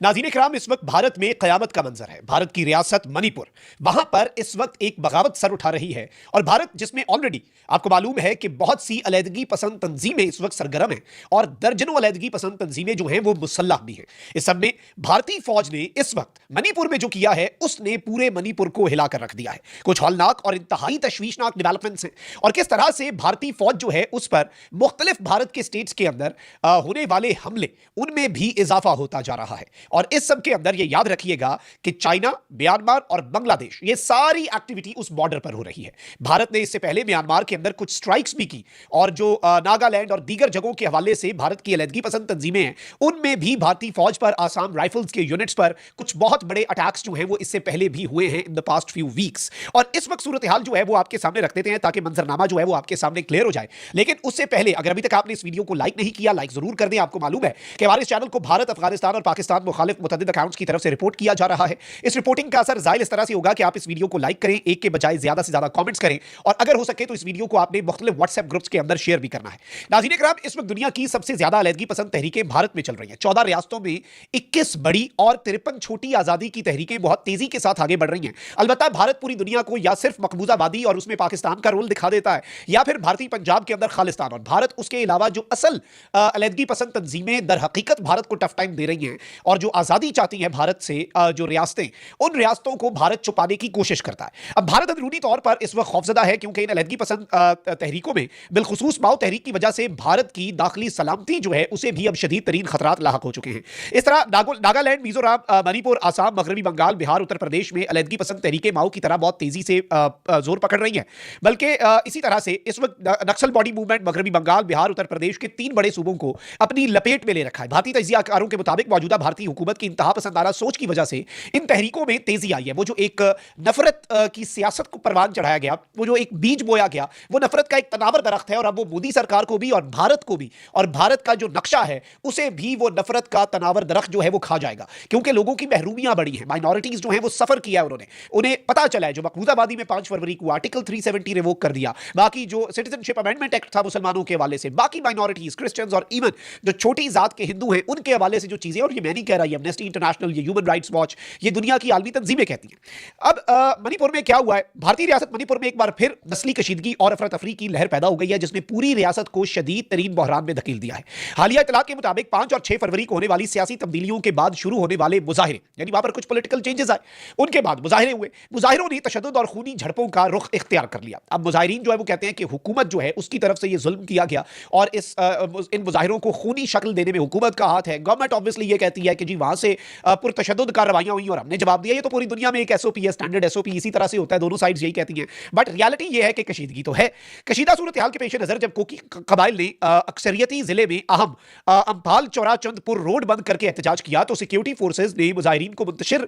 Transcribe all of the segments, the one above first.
नाज़रीन इकराम, इस वक्त भारत में क़यामत का मंजर है। भारत की रियासत मणिपुर, वहां पर इस वक्त एक बगावत सर उठा रही है। और भारत जिसमें ऑलरेडी आपको मालूम है कि बहुत सी अलैदगी पसंद तंजीमें इस वक्त सरगर्म हैं और दर्जनों अलैदगी पसंद तंजीमें जो हैं वो मुसल्लह भी हैं। इस सब में भारतीय फौज ने इस वक्त मणिपुर में जो किया है उसने पूरे मणिपुर को हिलाकर रख दिया है। कुछ हौलनाक और इंतहाई तशवीशनाक डेवलपमेंट्स हैं और किस तरह से भारतीय फौज जो है उस पर मुख्तलिफ भारत के स्टेट्स के अंदर होने वाले हमले उनमें भी इजाफा होता जा रहा है। और इस सब के अंदर ये याद रखिएगा कि चाइना, म्यांमार और बांग्लादेश, ये सारी एक्टिविटी उस बॉर्डर पर हो रही है। भारत ने इससे पहले म्यांमार के अंदर कुछ स्ट्राइक्स भी की और जो नागालैंड और दीगर जगहों के हवाले से भारत की अलैदगी पसंद तंजीमें हैं उनमें भी भारतीय फौज पर, आसाम राइफल्स के यूनिट्स पर कुछ बहुत बड़े अटैक्स जो हैं वो इससे पहले भी हुए हैं in the past few weeks. और इस वक्त सूरत हाल जो है वो आपके सामने रख देते हैं ताकि मंजरनामा जो है वो आपके सामने क्लियर हो जाए। लेकिन उससे पहले अगर अभी तक आपने इस वीडियो को लाइक नहीं किया, लाइक जरूर कर दें। आपको मालूम है कि हमारे इस चैनल को भारत, अफगानिस्तान और पाकिस्तान मुखालिफ मुतअद्दिद अकाउंट्स की तरफ से रिपोर्ट किया जा रहा है। इस रिपोर्टिंग का असर जाहिर इस तरह से होगा कि आप इस वीडियो को लाइक करें, एक के बजाय ज्यादा से ज्यादा कमेंट्स करें और अगर हो सके तो इस वीडियो को आपने मुख्तलिफ व्हाट्सएप ग्रुप्स के अंदर शेयर भी करना है। नाज़रीन इकराम, इस वक्त दुनिया की सबसे ज्यादा अलैदगी पसंद तहरीकें भारत में चल रही हैं। 14 रियासतों में 21 बड़ी और 53 छोटी आजादी की तहरीकें बहुत तेजी के साथ आगे बढ़ रही हैं। अलबत्ता भारत पूरी दुनिया को या सिर्फ मकबूजाबादी और उसमें पाकिस्तान का रोल दिखा देता है या फिर भारतीय पंजाब के अंदर खालिस्तान, और भारत उसके अलावा जो असल अलैदगी पसंद तंजीमें दर हकीकत भारत को टफ टाइम दे रही हैं और जो आज़ादी चाहती हैं भारत से, जो रियासतें, उन रियासतों को भारत छुपाने की कोशिश करता है। अब भारत अंदरूनी तौर पर इस वक्त खौफजदा है क्योंकि इन अलैदगी पसंद तहरीकों में बिलखुसूस माओ तहरीक की वजह से भारत की दाखिली सलामती जो है उसे भी अब शदीद तरीन खतरात लाहक हो चुके हैं। इस तरह नागालैंड, मिजोरम, मणिपुर, आसाम, मगरबी बंगाल, बिहार, उत्तर प्रदेश में अलैदगी पसंद तहरीकें माओ की तरह बहुत तेजी से जोर पकड़ रही हैं। बल्कि इसी तरह से इस वक्त नक्सल बॉडी मूवमेंट मगरबी बंगाल, बिहार, उत्तर प्रदेश के 3 बड़े सूबों को अपनी लपेट में ले रखा है। भारतीय तजियाकारों के मुताबिक मौजूदा भारतीय हुकूमत की इंतहा पसंदाना सोच की वजह से इन तहरीकों में तेजी आई है। वो जो एक नफरत की सियासत को परवान चढ़ाया गया, वो जो एक बीज बोया गया, वो नफरत का एक तनावर दरख्त है और अब वो मोदी सरकार को भी और भारत को भी और भारत का जो नक्शा है उसे भी वो नफरत का तनावर दरख्त जो है वो खा जाएगा। क्योंकि लोगों की महरूमियां बड़ी हैं, माइनॉरिटीज जो हैं वो सफर किया है उन्होंने, उन्हें पता चला है। जो मकबूजाबादी में 5 फरवरी को आर्टिकल 370 रिवोक कर दिया, बाकी जो सिटीजनशिप अमेंडमेंट एक्ट था मुसलमानों के हवाले से, बाकी माइनॉरिटीज, क्रिश्चियंस और इवन जो छोटी जात के हिंदू हैं उनके हवाले से जो चीजें, और ये मैं नहीं कह रहा, ये एमनेस्टी इंटरनेशनल, ये ह्यूमन राइट्स वॉच, ये दुनिया की आलमी तंजीमें कहती हैं। अब मणिपुर में क्या हुआ है? भारतीय रियासत मणिपुर में एक बार फिर नस्ली कशीदगी और अफरा तफरी की लहर पैदा हो गई है जिसने पूरी रियासत को शदीद तरीन बहरान में धकेल दिया है। हालिया इतलात के मुताबिक 5 और 6 फरवरी को होने वाली सियासी तब्दीलियों के बाद शुरू होने वाले मुजाहिरे, यानी वहां पर कुछ पॉलिटिकल चेंजेस आए, उनके बाद मुजाहिरे हुए। मुजाहिरों ने तशद्दुद और खूनी झड़पों का रुख इख्तियार कर लिया। अब मुजाहिरीन जो है वो कहते हैं कि हुकूमत जो है उसकी तरफ से ये जुल्म किया गया और इन मुजाहिरों को खूनी शक्ल देने में हुकूमत का हाथ है। गवर्नमेंट ऑब्वियसली ये कहती है कि जी वहां से पुरतशद्दुद कार्रवाइयां हुई और हमने जवाब दिया। ये तो पूरी दुनिया में एक एसओपी है, स्टैंडर्ड एसओपी इसी तरह से होता है, दोनों साइड्स यही कहती हैं। बट रियलिटी ये है कि कशीदगी तो है। कशीदा सूरत हाल के पेश नजर जब कोकी कबाइल ने अक्सरियती जिले में अहम अम्फाल चौराचंदपुर रोड बंद करके एहतजाज किया तो सिक्योरिटी फोर्सेज ने मुजाहिरीन को मुंतशिर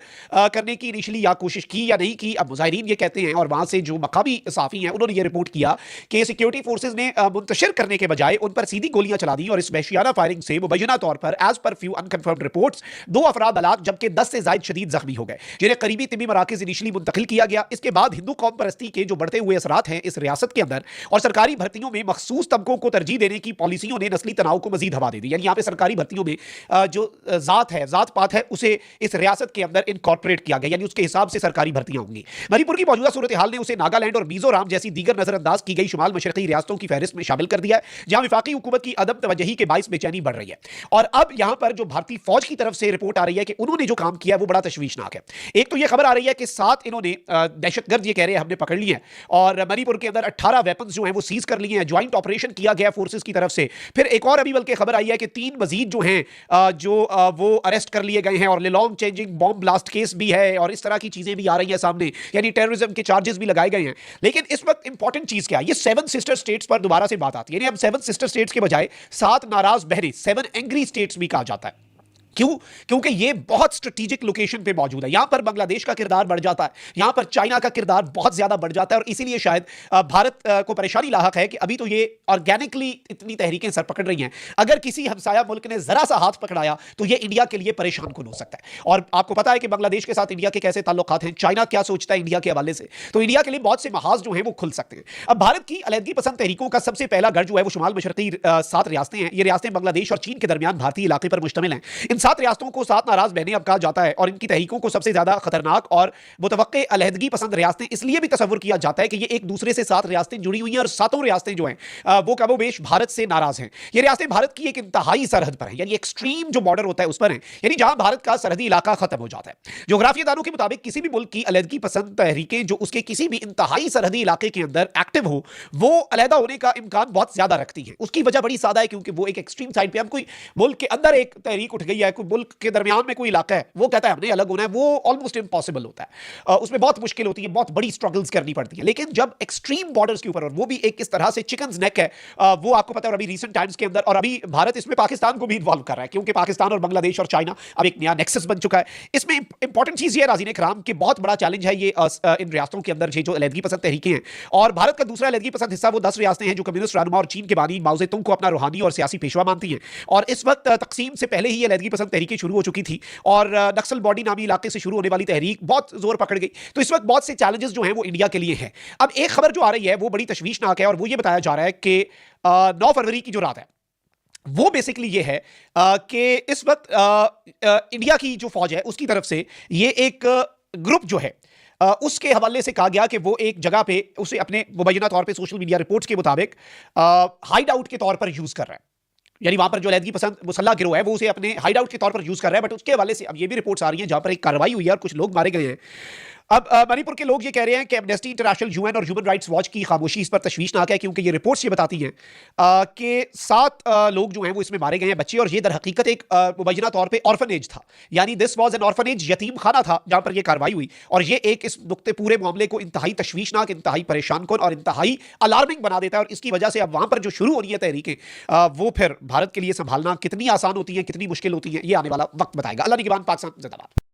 करने की इनिशियली या कोशिश की या नहीं की। अब मुजाहिरीन ये कहते हैं और वहां से जो मकामी साफी हैं उन्होंने ये रिपोर्ट किया कि सिक्योरिटी फोर्सेज ने मुंतशिर करने के बजाय उन पर सीधी गोलियां चला दी और इस वहशियाना फायरिंग से मुबैना तौर पर as per few unconfirmed reports 2 अफराद हलाक जबकि 10 से ज्यादा शदीद जख्मी हो गए, जिन्हें करीबी तिब्बी मराकज इनिशियली मुंतकिल किया गया। इसके बाद हिंदू कौम परस्ती के जो बढ़ते हुए असरात हैं इस रियासत के अंदर और सरकारी भर्तियों में मखसूस तबकों को तरजीह देने की पॉलिसियों ने नस्ली तनाव को मजीद हवा दे दी। यानी यहाँ पे सरकारी भर्तियों में जो जात है, जात पात है, उसे इस रियासत के अंदर इनकॉर्पोरेट किया गया, यानी उसके हिसाब से सरकारी भर्तियां होंगी। मणिपुर की मौजूदा सूरत हाल ने उसे नागालैंड और मिजोरम जैसी दीगर नजरअंदाज की गई शुमाल मशरकी रियासतों की फहरिस्त में शामिल कर दिया है जहां विफाकी हुकूमत की अदम तवज्जही के बाइस बेचैनी बढ़ रही है। और अब यहां पर जो भारतीय फौज की तरफ से रिपोर्ट आ रही है कि उन्होंने जो काम किया है वो बड़ा तशवीशनाक है। एक तो ये खबर आ रही है कि 7 इन्होंने दहशतगर्द ये कह रहे हैं हमने पकड़ लिए हैं और मणिपुर के अंदर 18 वेपन्स जो हैं वो सीज कर लिए हैं, ज्वाइंट ऑपरेशन किया गया फोर्सेस की तरफ से। फिर एक और अभी बल्कि खबर आई है कि 3 मजीद जो हैं वो अरेस्ट कर लिए गए हैं और Lilong changing bomb blast case भी है और इस तरह की चीजें भी आ रही हैं सामने, यानी टेररिज्म के चार्जेस भी लगाए गए हैं। लेकिन इस वक्त इंपॉर्टेंट चीज क्या है, ये 7 सिस्टर स्टेट्स पर दोबारा से बात आती है। यानी अब 7 सिस्टर स्टेट्स के बजाय 7 नाराज बहरें, 7 एंग्री स्टेट्स भी कहा जाता है। क्यों? क्योंकि ये बहुत स्ट्रेटेजिक लोकेशन पे मौजूद है। यहां पर बांग्लादेश का किरदार बढ़ जाता है, यहां पर चाइना का किरदार बहुत ज्यादा बढ़ जाता है और इसीलिए शायद भारत को परेशानी लाहक है कि अभी तो ये ऑर्गेनिकली इतनी तहरीकें सर पकड़ रही हैं, अगर किसी हमसाया मुल्क ने जरा सा हाथ पकड़ाया तो ये इंडिया के लिए परेशान कुन हो सकता है। और आपको पता है कि बांग्लादेश के साथ इंडिया के कैसे ताल्लुकात हैं, चाइना क्या सोचता है इंडिया के हवाले से, तो इंडिया के लिए बहुत से महाज जो हैं वो खुल सकते हैं। अब भारत की अलैदगी पसंद तहरीकों का सबसे पहला गढ़ जो है वो शुमाल मशरकी 7 रियासतें हैं। ये रियासतें बांग्लादेश और चीन के दरमियान भारतीय इलाके पर मुश्तमिल हैं। इन 7 रियासतों को 7 नाराज बहनें अब कहा जाता है और इनकी तहरीकों को सबसे ज्यादा खतरनाक और मुतवक्के अलहदगी पसंद रियासतें इसलिए भी तस्वुर किया जाता है कि ये एक दूसरे से 7 रियासतें जुड़ी हुई हैं और सातों रियासतें जो हैं वो कमोबेश भारत से नाराज हैं। ये रियासतें भारत की एक इंतहाई सरहद पर है, यानी एक्सट्रीम जो बॉर्डर होता है उस पर है, यानी जहां भारत का सरहदी इलाका खत्म हो जाता है। जोग्राफियादानों के मुताबिक किसी भी मुल्क की अलहदगी पसंद तहरीकें जो उसके किसी भी इंतहाई सरहदी इलाके के अंदर एक्टिव हो वो अलहदा होने का इम्कान बहुत ज्यादा रखती है। उसकी वजह बड़ी सादा है, क्योंकि वो एक एक्सट्रीम साइड पे, हम कोई मुल्क के अंदर एक तहरीक उठ गई है, कोई मुल्क के दरमियान में कोई इलाका है, वो कहता है हमने अलग होना है, वो ऑलमोस्ट इम्पॉसिबल होता है। उसमें बहुत मुश्किल होती है, बहुत बड़ी स्ट्रगल्स करनी पड़ती है। लेकिन जब एक्सट्रीम बॉर्डर्स के ऊपर, और वो भी एक इस तरह से चिकन्स नेक है, वो आपको पता है, और अभी रिसेंट टाइम्स के अंदर, और अभी भारत इसमें पाकिस्तान को भी इन्वॉल्व कर रहा है, क्योंकि पाकिस्तान और बांग्लादेश और चाइना अब एक नया नेक्सस बन चुका है। इसमें इंपॉर्टेंट चीज ये नाज़रीन इकराम कि बहुत बड़ा चैलेंज है ये इन रियासतों के अंदर जो अलहदगी पसंद तहरीकें हैं। और भारत का दूसरा अलहदगी पसंद हिस्सा वो 10 रियासतें हैं जो कम्युनिस्ट रहनुमा और चीन के बानी माओ ज़ेतुंग को अपना रूहानी और सियासी पेशवा मानती हैं। और इस वक्त तकसीम से पहले ही ये अलहदगी पसंद तहरीकें शुरू हो चुकी थी और नक्सल बॉडी नामी इलाके से शुरू होने वाली तहरीक बहुत जोर पकड़ गई। तो इस वक्त बहुत से चैलेंजेस जो हैं वो इंडिया के लिए हैं। अब एक खबर जो आ रही है वो बड़ी तशवीशनाक है, और वो ये बताया जा रहा है कि 9 फरवरी की जो रात है वो बेसिकली ये है कि इस वक्त इंडिया की जो फौज है उसकी तरफ से ये एक ग्रुप जो है उसके हवाले से कहा गया कि वो एक जगह पे उसे अपने मुबैना तौर पे सोशल मीडिया रिपोर्ट्स के मुताबिक हाइड आउट के तौर पर यूज कर रहा है। यानी वहां पर जो अलहदगी पसंद मुसल्ला गिरोह है वो उसे अपने हाइड आउट के तौर पर यूज कर रहा है। बट उसके हवाले से अब ये भी रिपोर्ट्स आ रही हैं जहां पर एक कार्रवाई हुई है और कुछ लोग मारे गए हैं। अब मणिपुर के लोग ये कह रहे हैं कि एमनेस्टी इंटरनेशनल, यूएन और ह्यूमन राइट्स वॉच की खामोशी इस पर तशवीशनाक है, क्योंकि ये रिपोर्ट्स ये बताती हैं कि 7 लोग जो हैं वो इसमें मारे गए हैं, बच्चे, और ये दर हकीकत एक मुबैना तौर पे ऑर्फनेज था। यानी दिस वाज एन ऑर्फनेज, यतीम खाना था जहां पर ये कार्रवाई हुई। और ये एक इस नुक्ते पूरे मामले को इंतहाई तशवीशनाक, इंतहाई परेशान कुन और इंतहाई अलार्मिंग बना देता है। और इसकी वजह से अब वहां पर जो शुरू हो रही है तहरीकें वो फिर भारत के लिए संभालना कितनी आसान होती है, कितनी मुश्किल होती है, ये आने वाला वक्त बताएगा। अल्लाह निगहबान, पाकिस्तान जिंदाबाद।